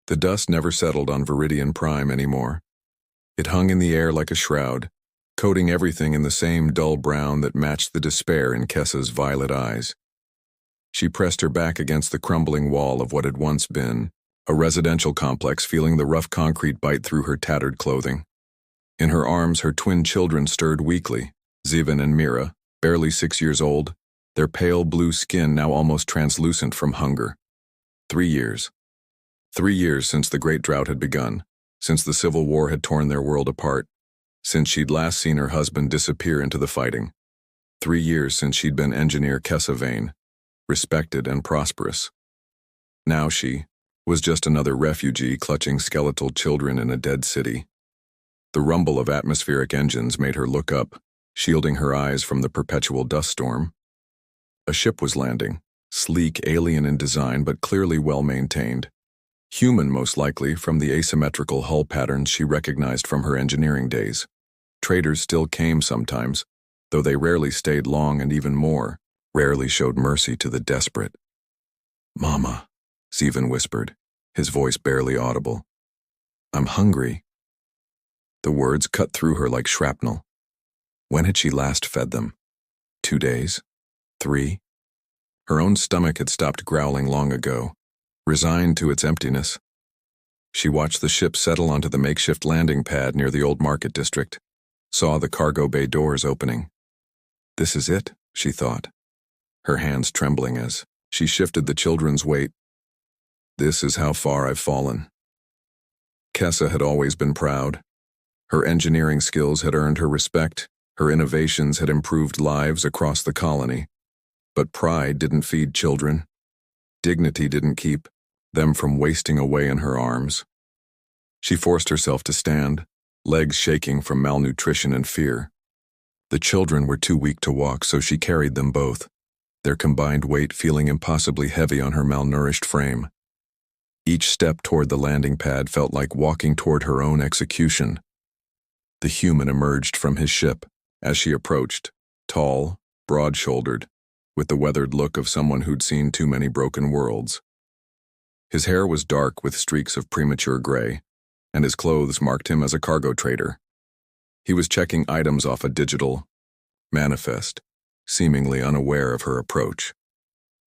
The dust never settled on Viridian Prime anymore. It hung in the air like a shroud, coating everything in the same dull brown that matched the despair in Kessa's violet eyes. She pressed her back against the crumbling wall of what had once been a residential complex, feeling the rough concrete bite through her tattered clothing. In her arms, her twin children stirred weakly, Zivan and Mira, barely 6 years old, their pale blue skin now almost translucent from hunger. 3 years. 3 years since the Great Drought had begun, since the Civil War had torn their world apart, since she'd last seen her husband disappear into the fighting. 3 years since she'd been engineer Kessa Vane, respected and prosperous. Now she was just another refugee clutching skeletal children in a dead city. The rumble of atmospheric engines made her look up, shielding her eyes from the perpetual dust storm. A ship was landing, sleek, alien in design, but clearly well-maintained. Human, most likely, from the asymmetrical hull patterns she recognized from her engineering days. Traders still came sometimes, though they rarely stayed long, and even more, rarely showed mercy to the desperate. "Mama," Zivan whispered, his voice barely audible. "I'm hungry." The words cut through her like shrapnel. When had she last fed them? 2 days? 3? Her own stomach had stopped growling long ago, resigned to its emptiness. She watched the ship settle onto the makeshift landing pad near the old market district, saw the cargo bay doors opening. This is it, she thought, her hands trembling as she shifted the children's weight. This is how far I've fallen. Kessa had always been proud. Her engineering skills had earned her respect, her innovations had improved lives across the colony. But pride didn't feed children. Dignity didn't keep them from wasting away in her arms. She forced herself to stand, legs shaking from malnutrition and fear. The children were too weak to walk, so she carried them both, their combined weight feeling impossibly heavy on her malnourished frame. Each step toward the landing pad felt like walking toward her own execution. The human emerged from his ship as she approached, tall, broad-shouldered, with the weathered look of someone who'd seen too many broken worlds. His hair was dark with streaks of premature gray, and his clothes marked him as a cargo trader. He was checking items off a digital manifest, seemingly unaware of her approach.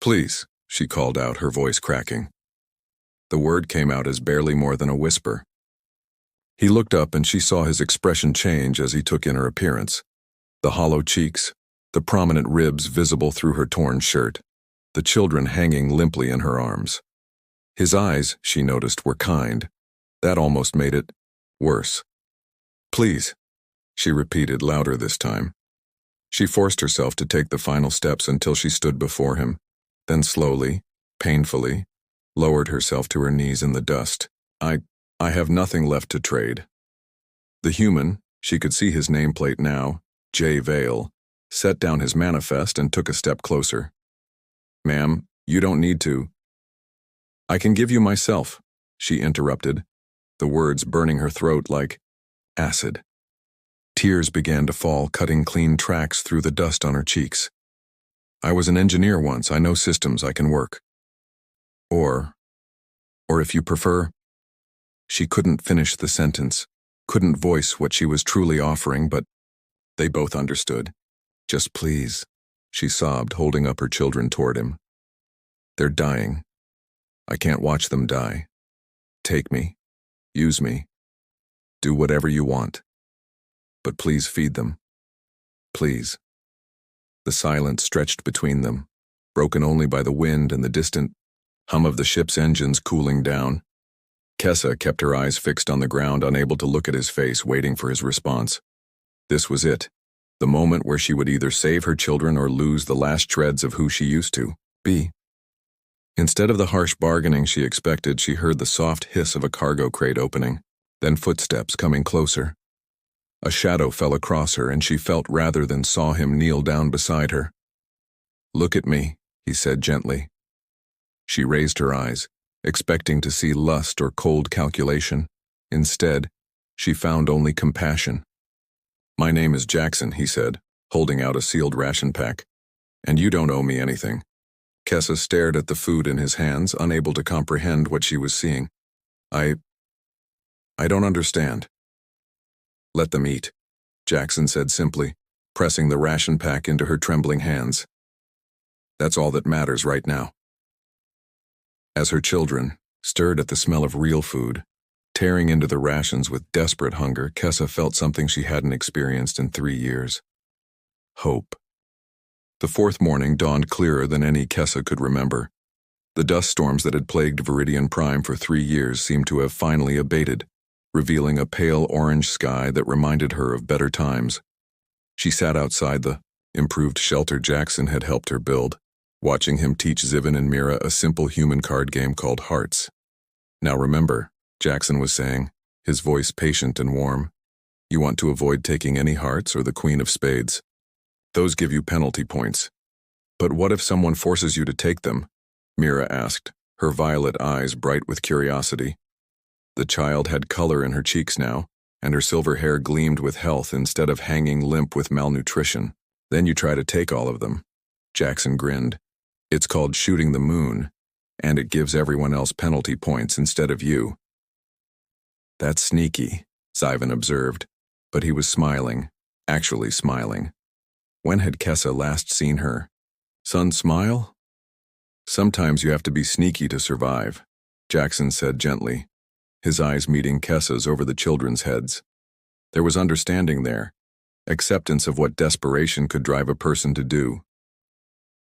"Please," she called out, her voice cracking. The word came out as barely more than a whisper. He looked up and she saw his expression change as he took in her appearance. The hollow cheeks, the prominent ribs visible through her torn shirt, the children hanging limply in her arms. His eyes, she noticed, were kind. That almost made it worse. "Please," she repeated louder this time. She forced herself to take the final steps until she stood before him, then slowly, painfully, lowered herself to her knees in the dust. I have nothing left to trade." The human, she could see his nameplate now, J. Vale, set down his manifest and took a step closer. "Ma'am, you don't need to." "I can give you myself," she interrupted, the words burning her throat like acid. Tears began to fall, cutting clean tracks through the dust on her cheeks. "I was an engineer once. I know systems. I can work. Or if you prefer..." She couldn't finish the sentence, couldn't voice what she was truly offering, but they both understood. "Just please," she sobbed, holding up her children toward him. "They're dying. I can't watch them die. Take me. Use me. Do whatever you want. But please feed them. Please." The silence stretched between them, broken only by the wind and the distant hum of the ship's engines cooling down. Kessa kept her eyes fixed on the ground, unable to look at his face, waiting for his response. This was it, the moment where she would either save her children or lose the last shreds of who she used to be. Instead of the harsh bargaining she expected, she heard the soft hiss of a cargo crate opening, then footsteps coming closer. A shadow fell across her, and she felt rather than saw him kneel down beside her. "Look at me," he said gently. She raised her eyes, expecting to see lust or cold calculation. Instead, she found only compassion. "My name is Jackson," he said, holding out a sealed ration pack. "And you don't owe me anything." Kessa stared at the food in his hands, unable to comprehend what she was seeing. I don't understand. Let them eat, Jackson said simply, pressing the ration pack into her trembling hands. That's all that matters right now. As her children, stirred at the smell of real food, tearing into the rations with desperate hunger, Kessa felt something she hadn't experienced in 3 years. Hope. The fourth morning dawned clearer than any Kessa could remember. The dust storms that had plagued Viridian Prime for 3 years seemed to have finally abated, revealing a pale orange sky that reminded her of better times. She sat outside the improved shelter Jackson had helped her build, watching him teach Zivin and Mira a simple human card game called Hearts. Now remember, Jackson was saying, his voice patient and warm, you want to avoid taking any hearts or the Queen of Spades. Those give you penalty points. But what if someone forces you to take them? Mira asked, her violet eyes bright with curiosity. The child had color in her cheeks now, and her silver hair gleamed with health instead of hanging limp with malnutrition. Then you try to take all of them. Jackson grinned. It's called shooting the moon, and it gives everyone else penalty points instead of you. That's sneaky, Zyvan observed, but he was smiling, actually smiling. When had Kessa last seen her? Son smile? Sometimes you have to be sneaky to survive, Jackson said gently, his eyes meeting Kessa's over the children's heads. There was understanding there, acceptance of what desperation could drive a person to do.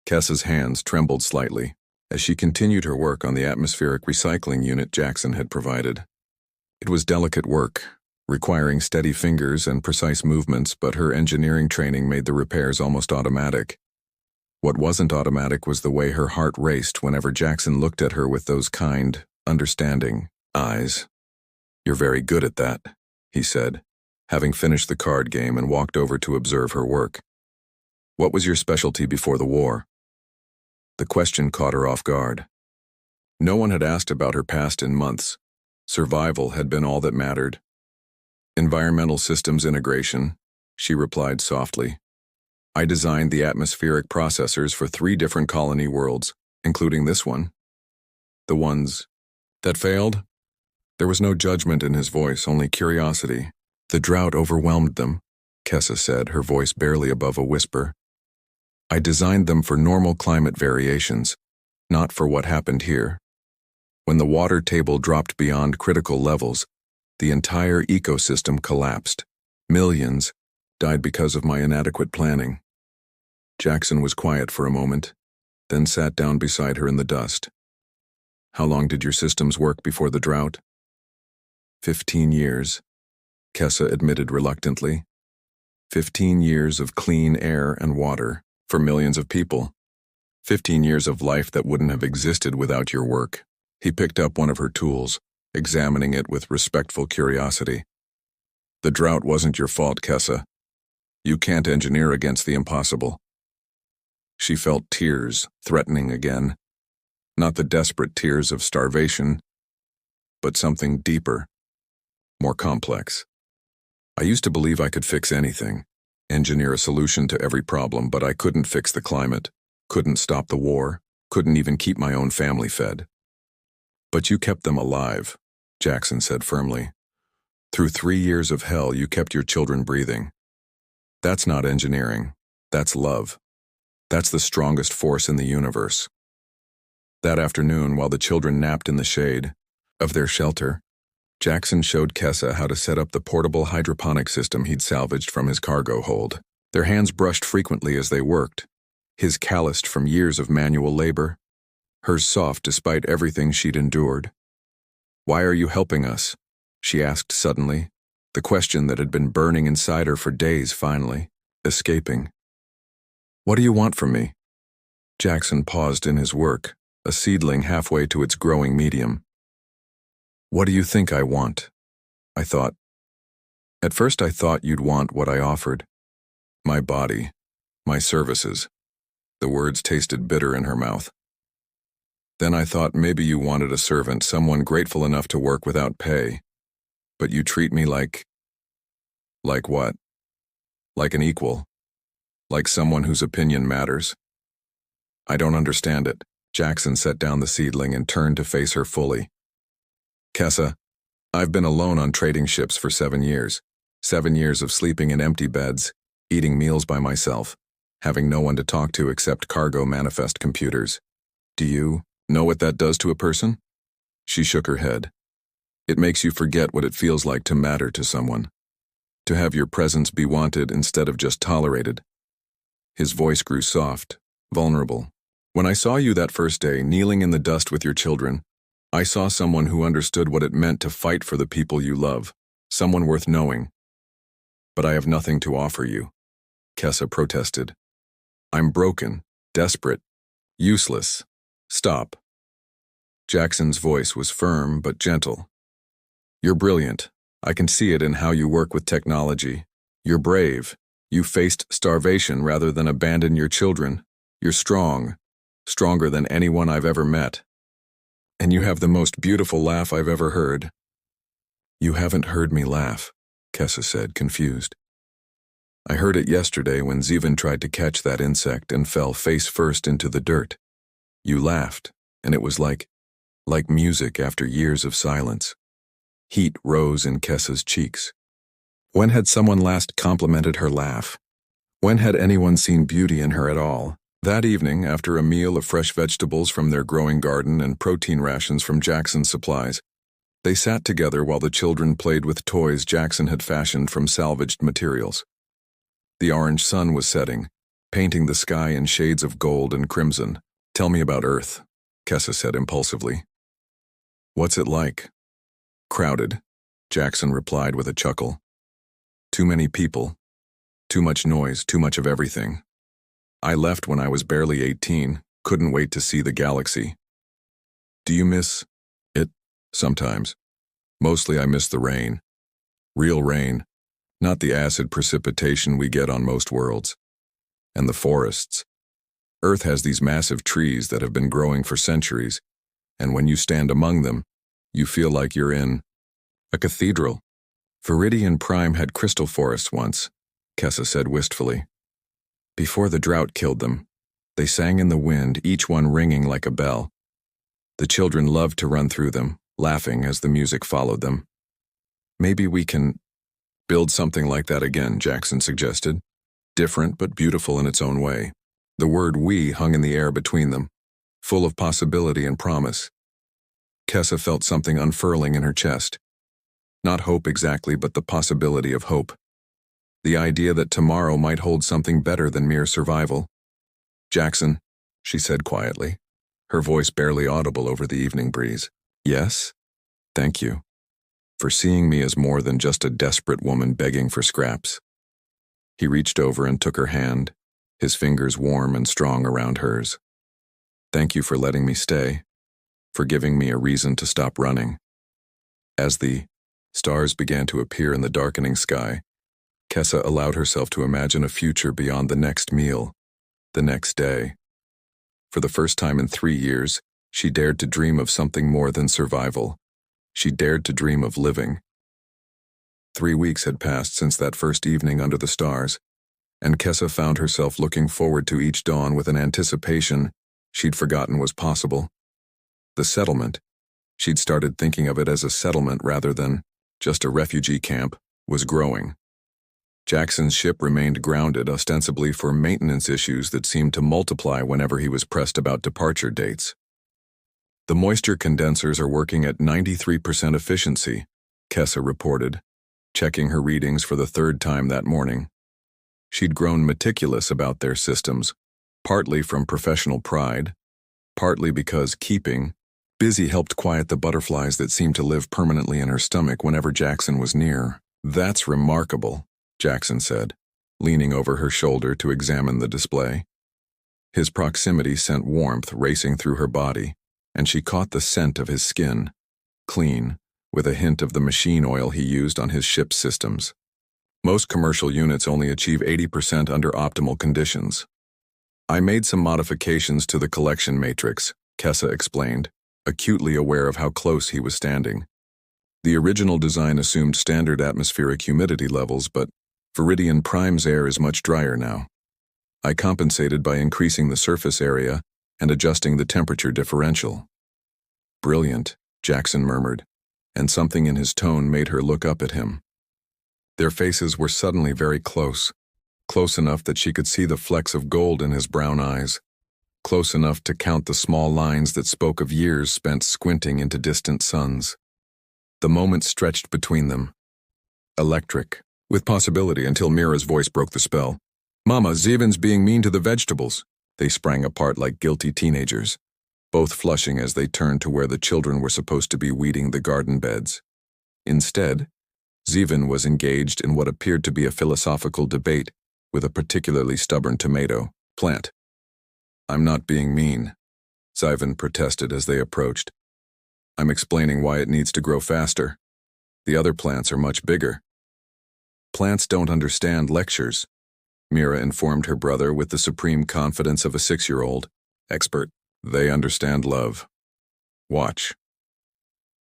Kessa's hands trembled slightly as she continued her work on the atmospheric recycling unit Jackson had provided. It was delicate work, requiring steady fingers and precise movements, but her engineering training made the repairs almost automatic. What wasn't automatic was the way her heart raced whenever Jackson looked at her with those kind, understanding eyes. You're very good at that, he said, having finished the card game and walked over to observe her work. What was your specialty before the war? The question caught her off guard. No one had asked about her past in months. Survival had been all that mattered. Environmental systems integration, she replied softly. I designed the atmospheric processors for 3 different colony worlds, including this one. The ones that failed? There was no judgment in his voice, only curiosity. The drought overwhelmed them, Kessa said, her voice barely above a whisper. I designed them for normal climate variations, not for what happened here. When the water table dropped beyond critical levels, the entire ecosystem collapsed. Millions died because of my inadequate planning. Jackson was quiet for a moment, then sat down beside her in the dust. How long did your systems work before the drought? 15 years, Kessa admitted reluctantly. 15 years of clean air and water for millions of people. 15 years of life that wouldn't have existed without your work. He picked up one of her tools, examining it with respectful curiosity. The drought wasn't your fault, Kessa. You can't engineer against the impossible. She felt tears threatening again. Not the desperate tears of starvation, but something deeper, more complex. I used to believe I could fix anything, engineer a solution to every problem, but I couldn't fix the climate, couldn't stop the war, couldn't even keep my own family fed. But you kept them alive, Jackson said firmly. Through 3 years of hell, you kept your children breathing. That's not engineering, that's love. That's the strongest force in the universe. That afternoon, while the children napped in the shade of their shelter, Jackson showed Kessa how to set up the portable hydroponic system he'd salvaged from his cargo hold. Their hands brushed frequently as they worked, his calloused from years of manual labor, hers soft despite everything she'd endured. Why are you helping us? She asked suddenly, the question that had been burning inside her for days finally, escaping. What do you want from me? Jackson paused in his work, a seedling halfway to its growing medium. What do you think I want? I thought. At first I thought you'd want what I offered. My body, my services. The words tasted bitter in her mouth. Then I thought maybe you wanted a servant, someone grateful enough to work without pay. But you treat me like what? Like an equal. Like someone whose opinion matters. I don't understand it. Jackson set down the seedling and turned to face her fully. Kessa, I've been alone on trading ships for 7 years. 7 years of sleeping in empty beds, eating meals by myself, having no one to talk to except cargo manifest computers. Do you know what that does to a person? She shook her head. It makes you forget what it feels like to matter to someone. To have your presence be wanted instead of just tolerated. His voice grew soft, vulnerable. When I saw you that first day, kneeling in the dust with your children, I saw someone who understood what it meant to fight for the people you love, someone worth knowing. But I have nothing to offer you, Kessa protested. I'm broken, desperate, useless. Stop. Jackson's voice was firm but gentle. You're brilliant. I can see it in how you work with technology. You're brave. You faced starvation rather than abandon your children. You're strong, stronger than anyone I've ever met. And you have the most beautiful laugh I've ever heard. You haven't heard me laugh, Kessa said, confused. I heard it yesterday when Zevin tried to catch that insect and fell face first into the dirt. You laughed, and it was like music after years of silence. Heat rose in Kessa's cheeks. When had someone last complimented her laugh? When had anyone seen beauty in her at all? That evening, after a meal of fresh vegetables from their growing garden and protein rations from Jackson's supplies, they sat together while the children played with toys Jackson had fashioned from salvaged materials. The orange sun was setting, painting the sky in shades of gold and crimson. Tell me about Earth, Kessa said impulsively. What's it like? Crowded, Jackson replied with a chuckle. Too many people. Too much noise, too much of everything. I left when I was barely 18, couldn't wait to see the galaxy. Do you miss it? Sometimes. Mostly I miss the rain. Real rain, not the acid precipitation we get on most worlds. And the forests. Earth has these massive trees that have been growing for centuries, and when you stand among them, you feel like you're in a cathedral. Viridian Prime had crystal forests once, Kessa said wistfully. Before the drought killed them, they sang in the wind, each one ringing like a bell. The children loved to run through them, laughing as the music followed them. Maybe we can build something like that again, Jackson suggested. Different but beautiful in its own way. The word we hung in the air between them, full of possibility and promise. Kessa felt something unfurling in her chest. Not hope exactly, but the possibility of hope. The idea that tomorrow might hold something better than mere survival. Jackson, she said quietly, her voice barely audible over the evening breeze. Yes? Thank you. For seeing me as more than just a desperate woman begging for scraps. He reached over and took her hand, his fingers warm and strong around hers. Thank you for letting me stay, for giving me a reason to stop running. As the stars began to appear in the darkening sky, Kessa allowed herself to imagine a future beyond the next meal, the next day. For the first time in 3 years, she dared to dream of something more than survival. She dared to dream of living. 3 weeks had passed since that first evening under the stars, and Kessa found herself looking forward to each dawn with an anticipation she'd forgotten was possible. The settlement, she'd started thinking of it as a settlement rather than just a refugee camp, was growing. Jackson's ship remained grounded ostensibly for maintenance issues that seemed to multiply whenever he was pressed about departure dates. The moisture condensers are working at 93% efficiency, Kessa reported, checking her readings for the 3rd time that morning. She'd grown meticulous about their systems, partly from professional pride, partly because keeping busy helped quiet the butterflies that seemed to live permanently in her stomach whenever Jackson was near. That's remarkable, Jackson said, leaning over her shoulder to examine the display. His proximity sent warmth racing through her body, and she caught the scent of his skin, clean, with a hint of the machine oil he used on his ship's systems. Most commercial units only achieve 80% under optimal conditions. I made some modifications to the collection matrix, Kessa explained, acutely aware of how close he was standing. The original design assumed standard atmospheric humidity levels, but Viridian Prime's air is much drier now. I compensated by increasing the surface area and adjusting the temperature differential. Brilliant, Jackson murmured. and something in his tone made her look up at him. Their faces were suddenly very close, close enough that she could see the flecks of gold in his brown eyes, close enough to count the small lines that spoke of years spent squinting into distant suns. The moment stretched between them. Electric, with possibility until Mira's voice broke the spell. "Mama, Zivin's being mean to the vegetables." They sprang apart like guilty teenagers, both flushing as they turned to where the children were supposed to be weeding the garden beds. Instead, Zivin was engaged in what appeared to be a philosophical debate with a particularly stubborn tomato plant. "I'm not being mean," Zivin protested as they approached. "I'm explaining why it needs to grow faster. The other plants are much bigger." "Plants don't understand lectures," Mira informed her brother with the supreme confidence of a 6-year-old expert. "They understand love. Watch."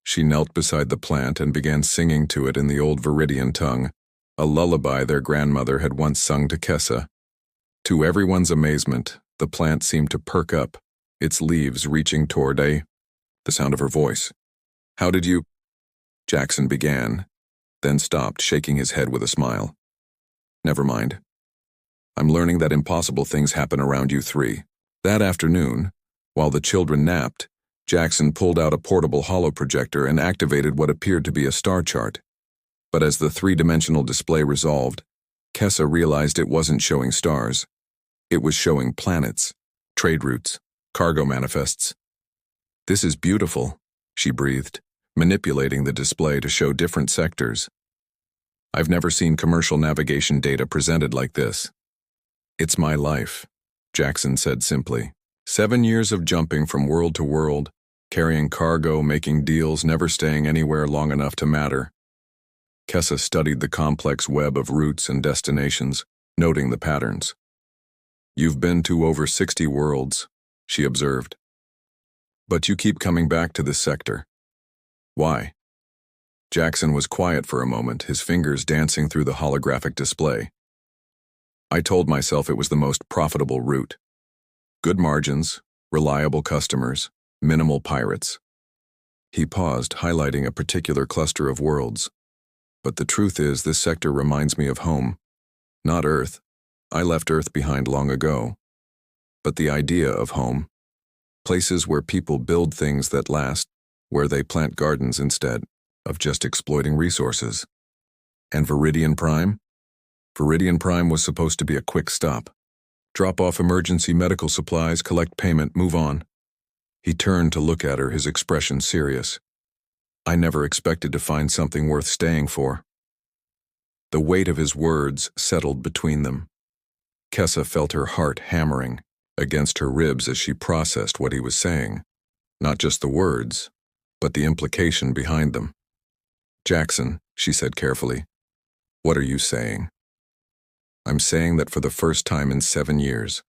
She knelt beside the plant and began singing to it in the old Viridian tongue, a lullaby their grandmother had once sung to Kessa. To everyone's amazement, the plant seemed to perk up, its leaves reaching toward the sound of her voice. "How did you—" Jackson began, then stopped, shaking his head with a smile. "Never mind. I'm learning that impossible things happen around you three." That afternoon, while the children napped, Jackson pulled out a portable holoprojector and activated what appeared to be a star chart. But as the three-dimensional display resolved, Kessa realized it wasn't showing stars. It was showing planets, trade routes, cargo manifests. "This is beautiful," she breathed, manipulating the display to show different sectors. "I've never seen commercial navigation data presented like this." "It's my life," Jackson said simply. 7 years of jumping from world to world, carrying cargo, making deals, never staying anywhere long enough to matter. Kessa studied the complex web of routes and destinations, noting the patterns. "You've been to over 60 worlds," she observed. "But you keep coming back to this sector. Why?" Jackson was quiet for a moment, his fingers dancing through the holographic display. "I told myself it was the most profitable route. Good margins, reliable customers, minimal pirates." He paused, highlighting a particular cluster of worlds. "But the truth is, this sector reminds me of home. Not Earth. I left Earth behind long ago. But the idea of home. Places where people build things that last, where they plant gardens instead of just exploiting resources." "And Viridian Prime?" "Viridian Prime was supposed to be a quick stop. Drop off emergency medical supplies, collect payment, move on." He turned to look at her, his expression serious. "I never expected to find something worth staying for." The weight of his words settled between them. Kessa felt her heart hammering against her ribs as she processed what he was saying. Not just the words, but the implication behind them. "Jackson," she said carefully, "what are you saying?" "I'm saying that for the first time in 7 years,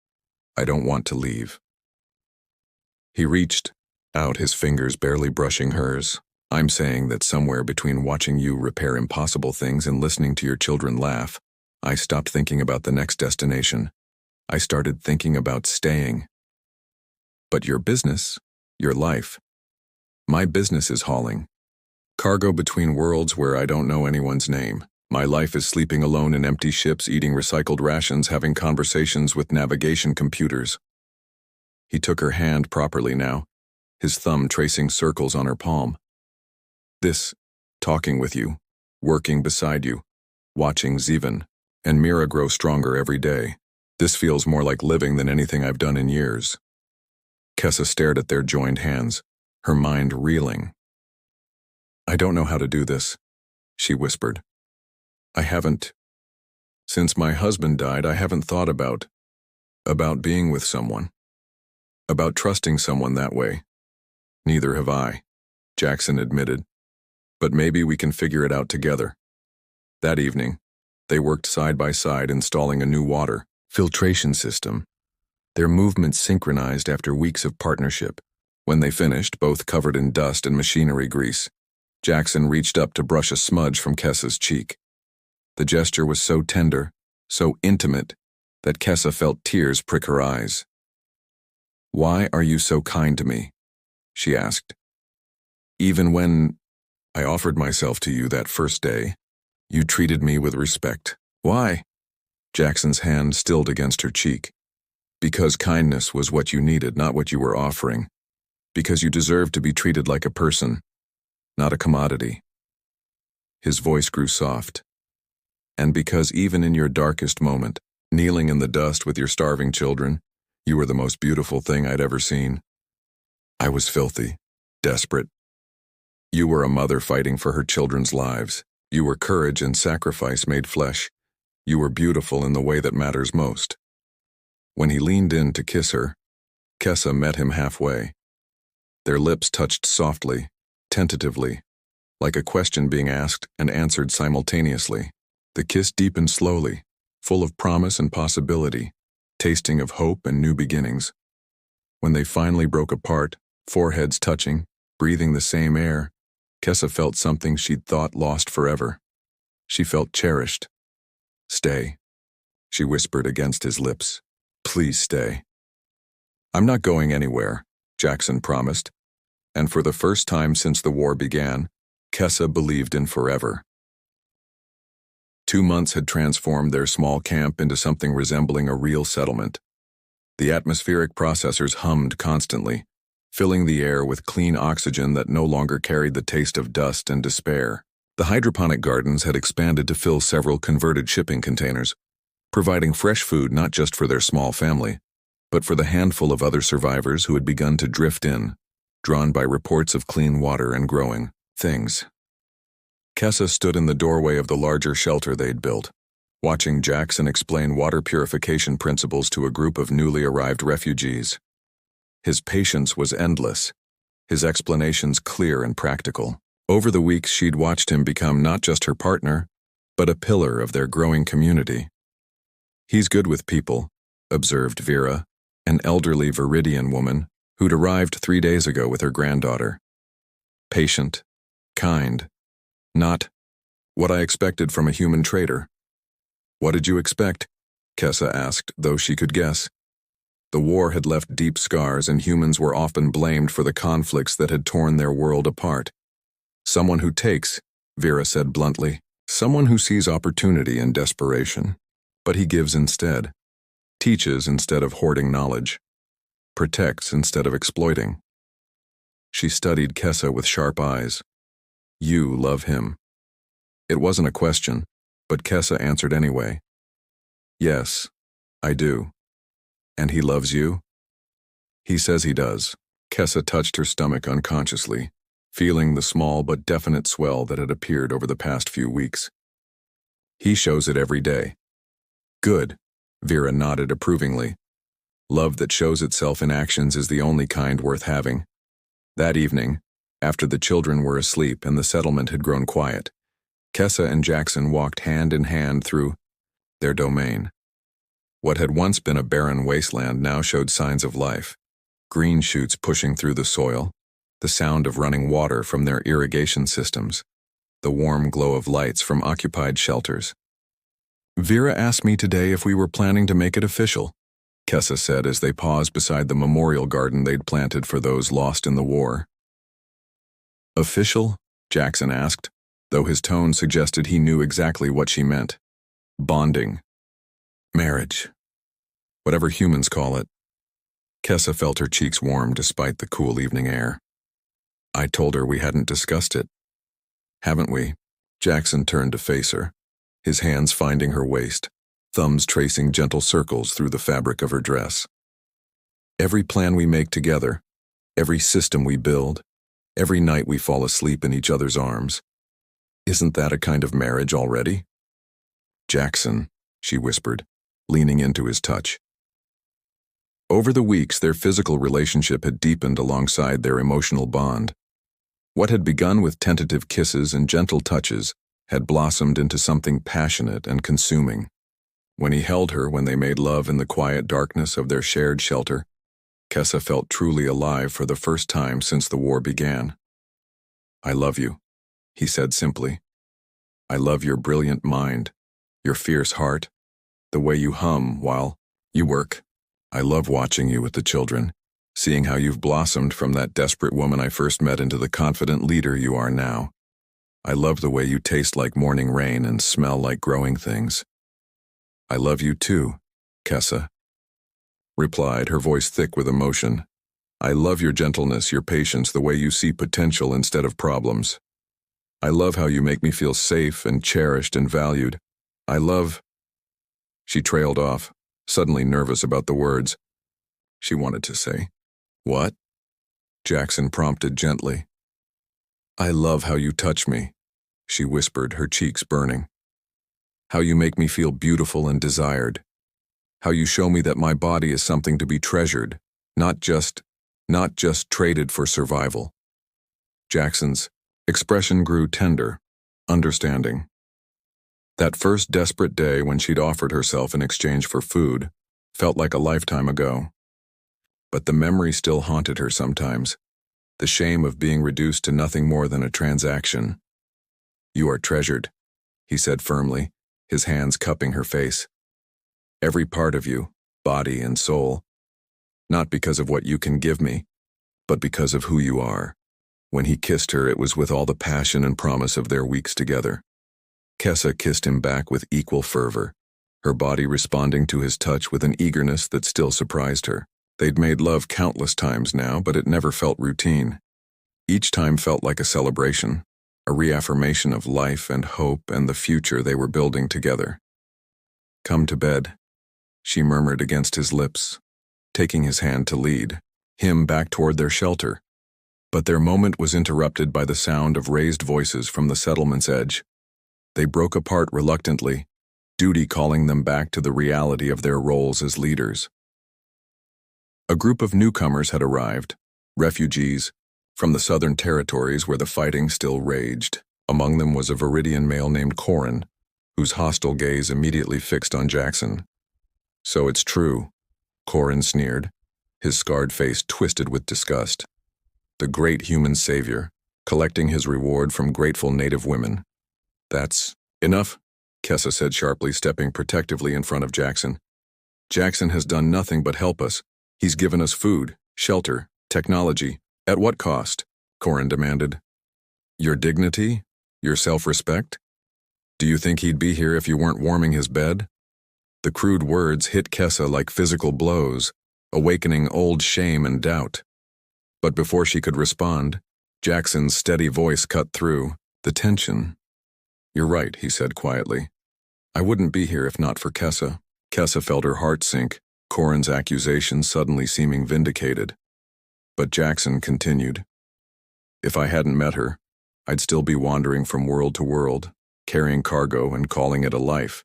I don't want to leave." He reached out, his fingers barely brushing hers. "I'm saying that somewhere between watching you repair impossible things and listening to your children laugh, I stopped thinking about the next destination. I started thinking about staying." "But your business, your life." "My business is hauling cargo between worlds where I don't know anyone's name. My life is sleeping alone in empty ships, eating recycled rations, having conversations with navigation computers." He took her hand properly now, his thumb tracing circles on her palm. "This, talking with you, working beside you, watching Zivin and Mira grow stronger every day. This feels more like living than anything I've done in years." Kessa stared at their joined hands, her mind reeling. "I don't know how to do this," she whispered. "I haven't. Since my husband died, I haven't thought about being with someone. About trusting someone that way." "Neither have I," Jackson admitted. "But maybe we can figure it out together." That evening, they worked side by side installing a new water filtration system. Their movements synchronized after weeks of partnership. When they finished, both covered in dust and machinery grease, Jackson reached up to brush a smudge from Kessa's cheek. The gesture was so tender, so intimate, that Kessa felt tears prick her eyes. "Why are you so kind to me?" she asked. "Even when I offered myself to you that first day. You treated me with respect. Why? Jackson's hand stilled against her cheek. Because kindness was what you needed, not what you were offering. Because you deserved to be treated like a person, not a commodity. His voice grew soft. And because even in your darkest moment, kneeling in the dust with your starving children, you were the most beautiful thing I'd ever seen. I was filthy, desperate. You were a mother fighting for her children's lives. You were courage and sacrifice made flesh. You were beautiful in the way that matters most. When he leaned in to kiss her, Kessa met him halfway. Their lips touched softly, tentatively, like a question being asked and answered simultaneously. The kiss deepened slowly, full of promise and possibility, tasting of hope and new beginnings. When they finally broke apart, foreheads touching, breathing the same air, Kessa felt something she'd thought lost forever. She felt cherished. Stay, she whispered against his lips. Please stay. I'm not going anywhere, Jackson promised. And for the first time since the war began, Kessa believed in forever. 2 months had transformed their small camp into something resembling a real settlement. The atmospheric processors hummed constantly, filling the air with clean oxygen that no longer carried the taste of dust and despair. The hydroponic gardens had expanded to fill several converted shipping containers, providing fresh food not just for their small family, but for the handful of other survivors who had begun to drift in, drawn by reports of clean water and growing things. Kessa stood in the doorway of the larger shelter they'd built, watching Jackson explain water purification principles to a group of newly arrived refugees. His patience was endless, his explanations clear and practical. Over the weeks, she'd watched him become not just her partner, but a pillar of their growing community. He's good with people, observed Vera, an elderly Viridian woman who'd arrived 3 days ago with her granddaughter. Patient, kind, not what I expected from a human trader. What did you expect? Kessa asked, though she could guess. The war had left deep scars, and humans were often blamed for the conflicts that had torn their world apart. Someone who takes, Vera said bluntly, someone who sees opportunity in desperation. But he gives instead, teaches instead of hoarding knowledge, protects instead of exploiting. She studied Kessa with sharp eyes. You love him. It wasn't a question, but Kessa answered anyway. Yes, I do. And he loves you? He says he does. Kessa touched her stomach unconsciously, feeling the small but definite swell that had appeared over the past few weeks. He shows it every day. Good, Vera nodded approvingly. Love that shows itself in actions is the only kind worth having. That evening, after the children were asleep and the settlement had grown quiet, Kessa and Jackson walked hand in hand through their domain. What had once been a barren wasteland now showed signs of life. Green shoots pushing through the soil, the sound of running water from their irrigation systems, the warm glow of lights from occupied shelters. Vera asked me today if we were planning to make it official, Kessa said as they paused beside the memorial garden they'd planted for those lost in the war. Official? Jackson asked, though his tone suggested he knew exactly what she meant. Bonding. Marriage. Whatever humans call it. Kessa felt her cheeks warm despite the cool evening air. I told her we hadn't discussed it. Haven't we? Jackson turned to face her, his hands finding her waist, thumbs tracing gentle circles through the fabric of her dress. Every plan we make together, every system we build, every night we fall asleep in each other's arms. Isn't that a kind of marriage already? Jackson, she whispered, leaning into his touch. Over the weeks, their physical relationship had deepened alongside their emotional bond. What had begun with tentative kisses and gentle touches had blossomed into something passionate and consuming. When he held her when they made love in the quiet darkness of their shared shelter, Kessa felt truly alive for the first time since the war began. I love you, he said simply. I love your brilliant mind, your fierce heart, the way you hum while you work. I love watching you with the children, seeing how you've blossomed from that desperate woman I first met into the confident leader you are now. I love the way you taste like morning rain and smell like growing things. I love you too, Kessa replied, her voice thick with emotion. I love your gentleness, your patience, the way you see potential instead of problems. I love how you make me feel safe and cherished and valued. I love... She trailed off, suddenly nervous about the words she wanted to say. What? Jackson prompted gently. I love how you touch me, she whispered, her cheeks burning. How you make me feel beautiful and desired. How you show me that my body is something to be treasured, not just traded for survival. Jackson's expression grew tender, understanding. That first desperate day when she'd offered herself in exchange for food felt like a lifetime ago. But the memory still haunted her sometimes, the shame of being reduced to nothing more than a transaction. You are treasured, he said firmly, his hands cupping her face. Every part of you, body and soul. Not because of what you can give me, but because of who you are. When he kissed her, it was with all the passion and promise of their weeks together. Kessa kissed him back with equal fervor, her body responding to his touch with an eagerness that still surprised her. They'd made love countless times now, but it never felt routine. Each time felt like a celebration, a reaffirmation of life and hope and the future they were building together. Come to bed, she murmured against his lips, taking his hand to lead him back toward their shelter. But their moment was interrupted by the sound of raised voices from the settlement's edge. They broke apart reluctantly, duty calling them back to the reality of their roles as leaders. A group of newcomers had arrived, refugees, from the southern territories where the fighting still raged. Among them was a Viridian male named Corin, whose hostile gaze immediately fixed on Jackson. So it's true, Corin sneered, his scarred face twisted with disgust. The great human savior, collecting his reward from grateful native women. That's enough, Kessa said sharply, stepping protectively in front of Jackson. Jackson has done nothing but help us. He's given us food, shelter, technology. At what cost? Corin demanded. Your dignity? Your self-respect? Do you think he'd be here if you weren't warming his bed? The crude words hit Kessa like physical blows, awakening old shame and doubt. But before she could respond, Jackson's steady voice cut through the tension. You're right, he said quietly. I wouldn't be here if not for Kessa. Kessa felt her heart sink, Corin's accusation suddenly seeming vindicated. But Jackson continued. If I hadn't met her, I'd still be wandering from world to world, carrying cargo and calling it a life.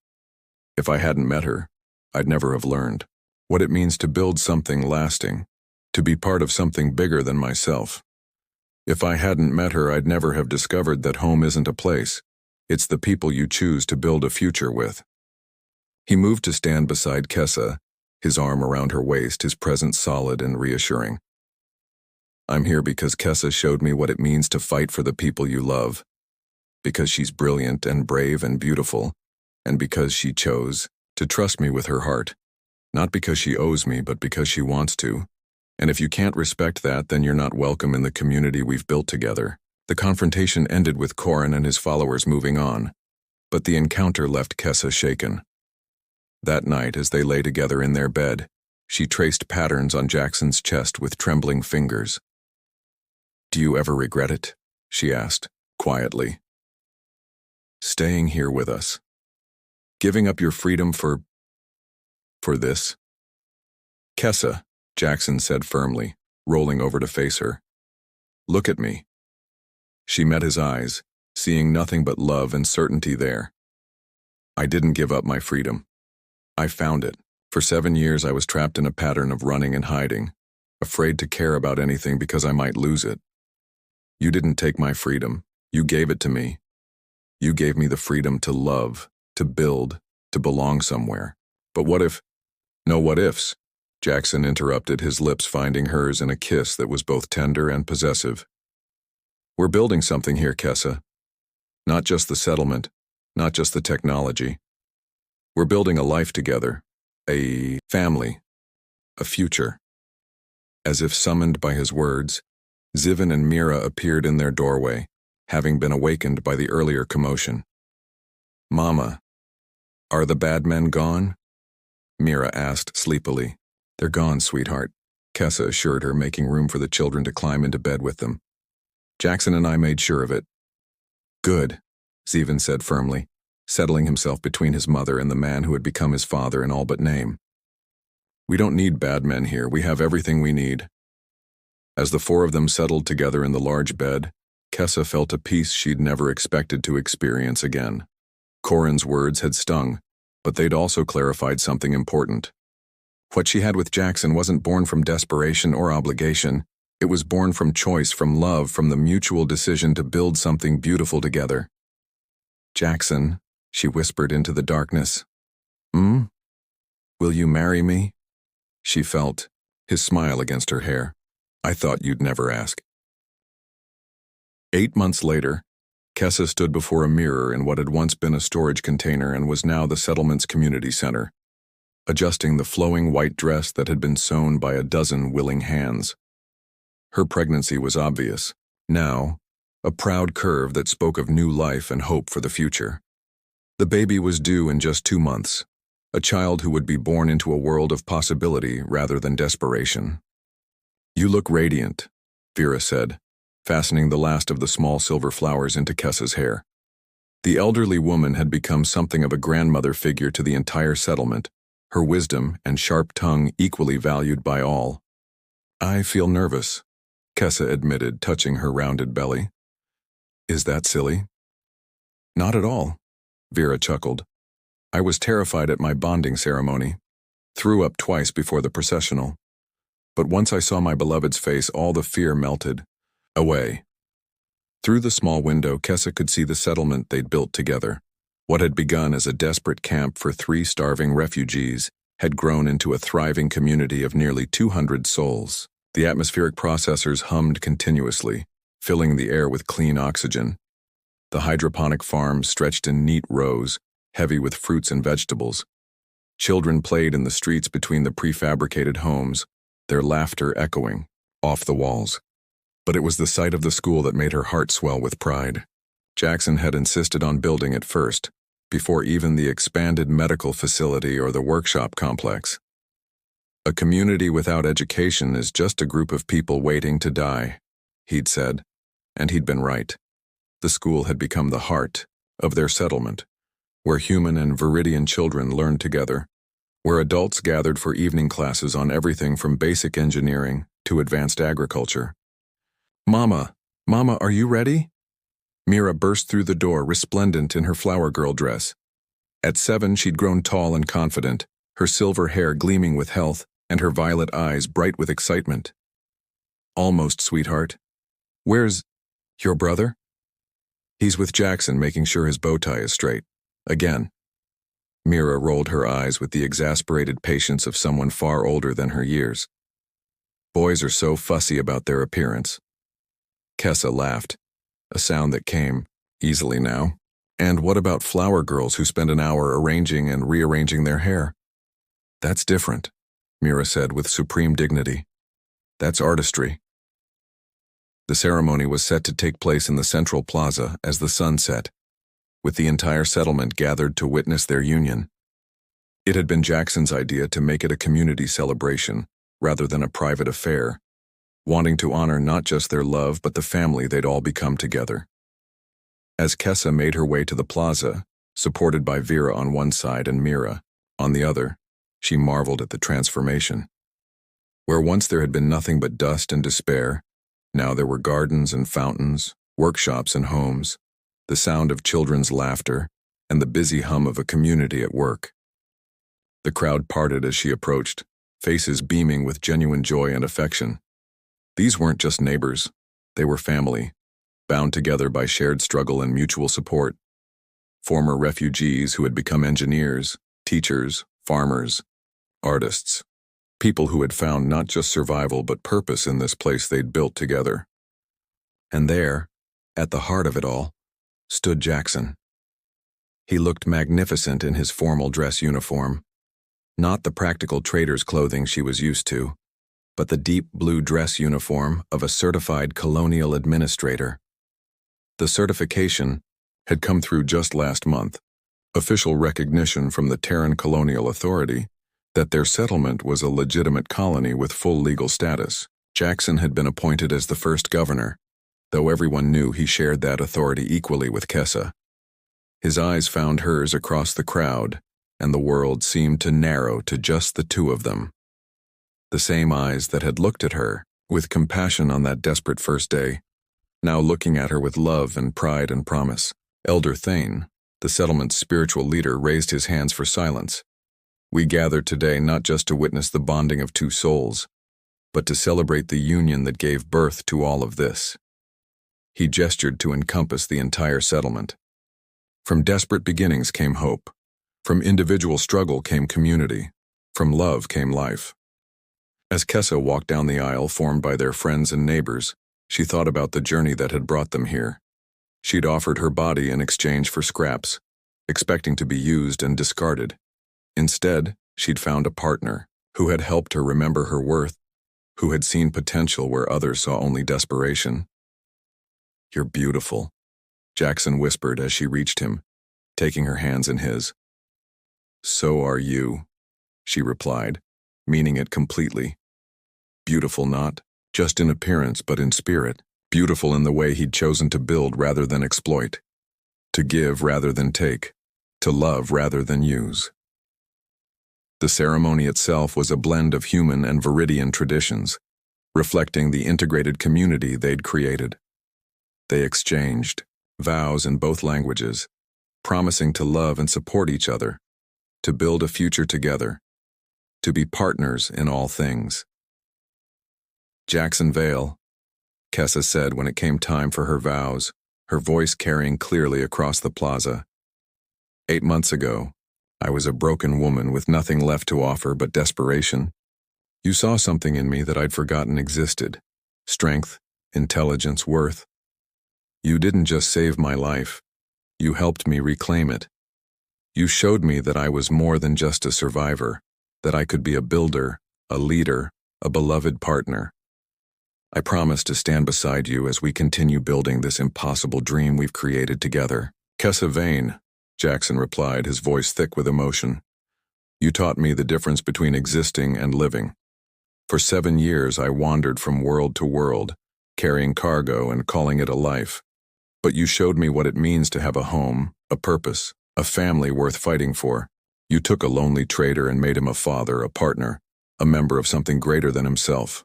If I hadn't met her, I'd never have learned what it means to build something lasting, to be part of something bigger than myself. If I hadn't met her, I'd never have discovered that home isn't a place. It's the people you choose to build a future with. He moved to stand beside Kessa, his arm around her waist, his presence solid and reassuring. I'm here because Kessa showed me what it means to fight for the people you love. Because she's brilliant and brave and beautiful, and because she chose to trust me with her heart. Not because she owes me, but because she wants to. And if you can't respect that, then you're not welcome in the community we've built together. The confrontation ended with Corin and his followers moving on, but the encounter left Kessa shaken. That night, as they lay together in their bed, she traced patterns on Jackson's chest with trembling fingers. Do you ever regret it? She asked, quietly. Staying here with us. Giving up your freedom for this? Kessa, Jackson said firmly, rolling over to face her. Look at me. She met his eyes, seeing nothing but love and certainty there. I didn't give up my freedom. I found it. For 7 years I was trapped in a pattern of running and hiding, afraid to care about anything because I might lose it. You didn't take my freedom. You gave it to me. You gave me the freedom to love, to build, to belong somewhere. But what if? No what ifs. Jackson interrupted, his lips finding hers in a kiss that was both tender and possessive. We're building something here, Kessa. Not just the settlement, not just the technology. We're building a life together, a family, a future. As if summoned by his words, Zivin and Mira appeared in their doorway, having been awakened by the earlier commotion. "Mama, are the bad men gone?" Mira asked sleepily. "They're gone, sweetheart," Kessa assured her, making room for the children to climb into bed with them. "Jackson and I made sure of it." "Good," Zevin said firmly, settling himself between his mother and the man who had become his father in all but name. "We don't need bad men here. We have everything we need." As the four of them settled together in the large bed, Kessa felt a peace she'd never expected to experience again. Corin's words had stung, but they'd also clarified something important. What she had with Jackson wasn't born from desperation or obligation. It was born from choice, from love, from the mutual decision to build something beautiful together. "Jackson," she whispered into the darkness. "Hmm? Will you marry me?" She felt his smile against her hair. "I thought you'd never ask." 8 months later, Kessa stood before a mirror in what had once been a storage container and was now the settlement's community center, adjusting the flowing white dress that had been sewn by a dozen willing hands. Her pregnancy was obvious. Now, a proud curve that spoke of new life and hope for the future. The baby was due in just 2 months, a child who would be born into a world of possibility rather than desperation. "You look radiant," Vera said, fastening the last of the small silver flowers into Kessa's hair. The elderly woman had become something of a grandmother figure to the entire settlement, her wisdom and sharp tongue equally valued by all. "I feel nervous," Kessa admitted, touching her rounded belly. "Is that silly?" "Not at all," Vera chuckled. "I was terrified at my bonding ceremony. Threw up twice before the processional. But once I saw my beloved's face, all the fear melted away." Through the small window, Kessa could see the settlement they'd built together. What had begun as a desperate camp for 3 starving refugees had grown into a thriving community of nearly 200 souls. The atmospheric processors hummed continuously, filling the air with clean oxygen. The hydroponic farms stretched in neat rows, heavy with fruits and vegetables. Children played in the streets between the prefabricated homes, their laughter echoing off the walls. But it was the sight of the school that made her heart swell with pride. Jackson had insisted on building it first, before even the expanded medical facility or the workshop complex. "A community without education is just a group of people waiting to die," he'd said, and he'd been right. The school had become the heart of their settlement, where human and Viridian children learned together, where adults gathered for evening classes on everything from basic engineering to advanced agriculture. Mama, are you ready?" Mira burst through the door, resplendent in her flower girl dress. At 7, she'd grown tall and confident, her silver hair gleaming with health and her violet eyes bright with excitement. "Almost, sweetheart. Where's your brother?" "He's with Jackson, making sure his bow tie is straight. Again." Mira rolled her eyes with the exasperated patience of someone far older than her years. "Boys are so fussy about their appearance." Kessa laughed, a sound that came easily now. "And what about flower girls who spend an hour arranging and rearranging their hair?" "That's different," Mira said with supreme dignity. "That's artistry." The ceremony was set to take place in the central plaza as the sun set, with the entire settlement gathered to witness their union. It had been Jackson's idea to make it a community celebration rather than a private affair, wanting to honor not just their love but the family they'd all become together. As Kessa made her way to the plaza, supported by Vera on one side and Mira on the other, she marveled at the transformation. Where once there had been nothing but dust and despair, now there were gardens and fountains, workshops and homes, the sound of children's laughter, and the busy hum of a community at work. The crowd parted as she approached, faces beaming with genuine joy and affection. These weren't just neighbors, they were family, bound together by shared struggle and mutual support. Former refugees who had become engineers, teachers, farmers, artists. People who had found not just survival but purpose in this place they'd built together. And there, at the heart of it all, stood Jackson. He looked magnificent in his formal dress uniform, not the practical trader's clothing she was used to, but the deep blue dress uniform of a certified colonial administrator. The certification had come through just last month, official recognition from the Terran Colonial Authority that their settlement was a legitimate colony with full legal status. Jackson had been appointed as the first governor, though everyone knew he shared that authority equally with Kessa. His eyes found hers across the crowd, and the world seemed to narrow to just the two of them. The same eyes that had looked at her with compassion on that desperate first day, now looking at her with love and pride and promise. Elder Thane, the settlement's spiritual leader, raised his hands for silence. We gathered today not just to witness the bonding of two souls, but to celebrate the union that gave birth to all of this. He gestured to encompass the entire settlement. From desperate beginnings came hope. From individual struggle came community. From love came life. As Kessa walked down the aisle formed by their friends and neighbors, she thought about the journey that had brought them here. She'd offered her body in exchange for scraps, expecting to be used and discarded. Instead, she'd found a partner who had helped her remember her worth, who had seen potential where others saw only desperation. "You're beautiful," Jackson whispered as she reached him, taking her hands in his. "So are you," she replied, meaning it completely. Beautiful not just in appearance but in spirit, beautiful in the way he'd chosen to build rather than exploit, to give rather than take, to love rather than use. The ceremony itself was a blend of human and Viridian traditions, reflecting the integrated community they'd created. They exchanged vows in both languages, promising to love and support each other, to build a future together, to be partners in all things. "Jackson Vale," Kessa said when it came time for her vows, her voice carrying clearly across the plaza. "8 months ago, I was a broken woman with nothing left to offer but desperation. You saw something in me that I'd forgotten existed. Strength, intelligence, worth. You didn't just save my life. You helped me reclaim it. You showed me that I was more than just a survivor, that I could be a builder, a leader, a beloved partner. I promise to stand beside you as we continue building this impossible dream we've created together." "Kessa Vane," Jackson replied, his voice thick with emotion. "You taught me the difference between existing and living. For 7 years I wandered from world to world, carrying cargo and calling it a life. But you showed me what it means to have a home, a purpose, a family worth fighting for. You took a lonely trader and made him a father, a partner, a member of something greater than himself.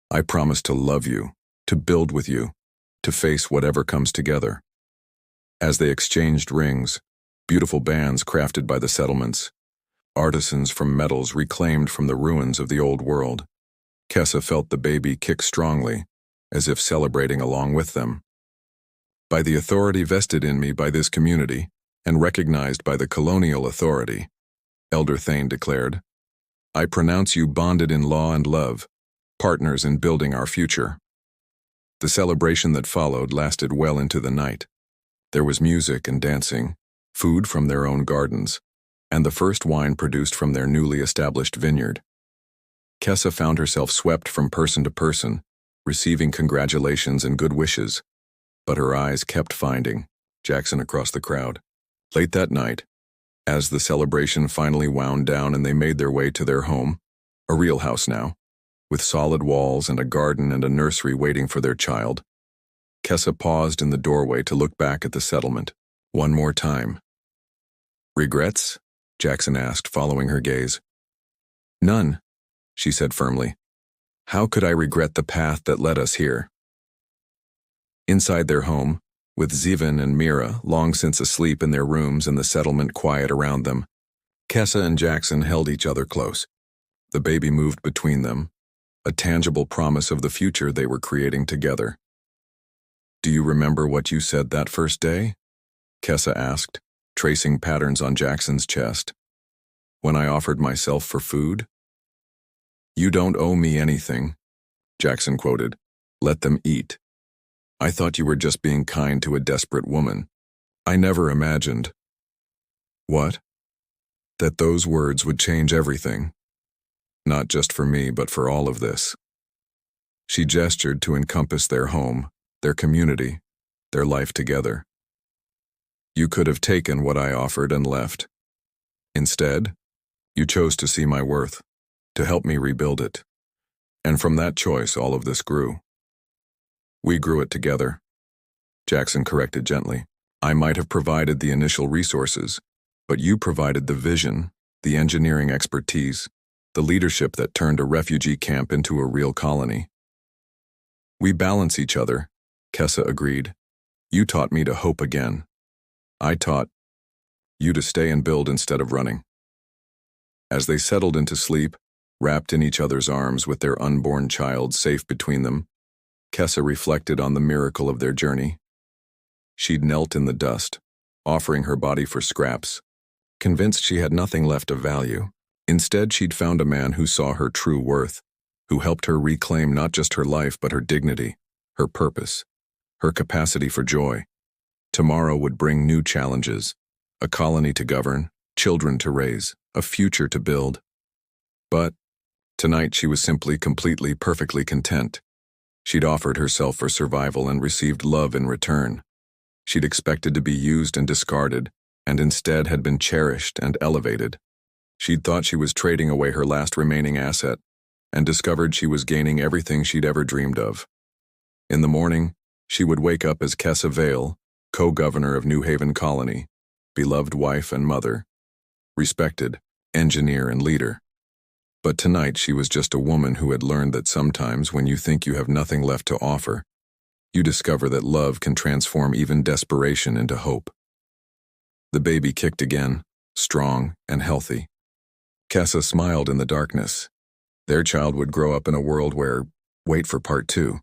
I promise to love you, to build with you, to face whatever comes together." As they exchanged rings, beautiful bands crafted by the settlements, artisans from metals reclaimed from the ruins of the old world, Kessa felt the baby kick strongly, as if celebrating along with them. "By the authority vested in me by this community, and recognized by the colonial authority," Elder Thane declared, "I pronounce you bonded in law and love, partners in building our future." The celebration that followed lasted well into the night. There was music and dancing, food from their own gardens, and the first wine produced from their newly established vineyard. Kessa found herself swept from person to person, receiving congratulations and good wishes, but her eyes kept finding Jackson across the crowd. Late that night, as the celebration finally wound down and they made their way to their home, a real house now, with solid walls and a garden and a nursery waiting for their child, Kessa paused in the doorway to look back at the settlement one more time. "Regrets?" Jackson asked, following her gaze. "None," she said firmly. "How could I regret the path that led us here?" Inside their home, with Zivan and Mira long since asleep in their rooms and the settlement quiet around them, Kessa and Jackson held each other close. The baby moved between them, a tangible promise of the future they were creating together. "Do you remember what you said that first day?" Kessa asked, tracing patterns on Jackson's chest. "When I offered myself for food?" "You don't owe me anything," Jackson quoted. "Let them eat. I thought you were just being kind to a desperate woman. I never imagined." "What?" "That those words would change everything. Not just for me, but for all of this." She gestured to encompass their home, their community, their life together. You could have taken what I offered and left. Instead, you chose to see my worth, to help me rebuild it. And from that choice, all of this grew. We grew it together. Jackson corrected gently. I might have provided the initial resources, but you provided the vision, the engineering expertise, the leadership that turned a refugee camp into a real colony. We balance each other, Kessa agreed. You taught me to hope again. I taught you to stay and build instead of running. As they settled into sleep, wrapped in each other's arms with their unborn child safe between them, Kessa reflected on the miracle of their journey. She'd knelt in the dust, offering her body for scraps, convinced she had nothing left of value. Instead, she'd found a man who saw her true worth, who helped her reclaim not just her life but her dignity, her purpose, her capacity for joy. Tomorrow would bring new challenges, a colony to govern, children to raise, a future to build. But tonight she was simply, completely, perfectly content. She'd offered herself for survival and received love in return. She'd expected to be used and discarded, and instead had been cherished and elevated. She'd thought she was trading away her last remaining asset, and discovered she was gaining everything she'd ever dreamed of. In the morning, she would wake up as Kessa Vale, co-governor of New Haven Colony, beloved wife and mother, respected engineer and leader. But tonight she was just a woman who had learned that sometimes when you think you have nothing left to offer, you discover that love can transform even desperation into hope. The baby kicked again, strong and healthy. Kessa smiled in the darkness. Their child would grow up in a world where, wait for part 2,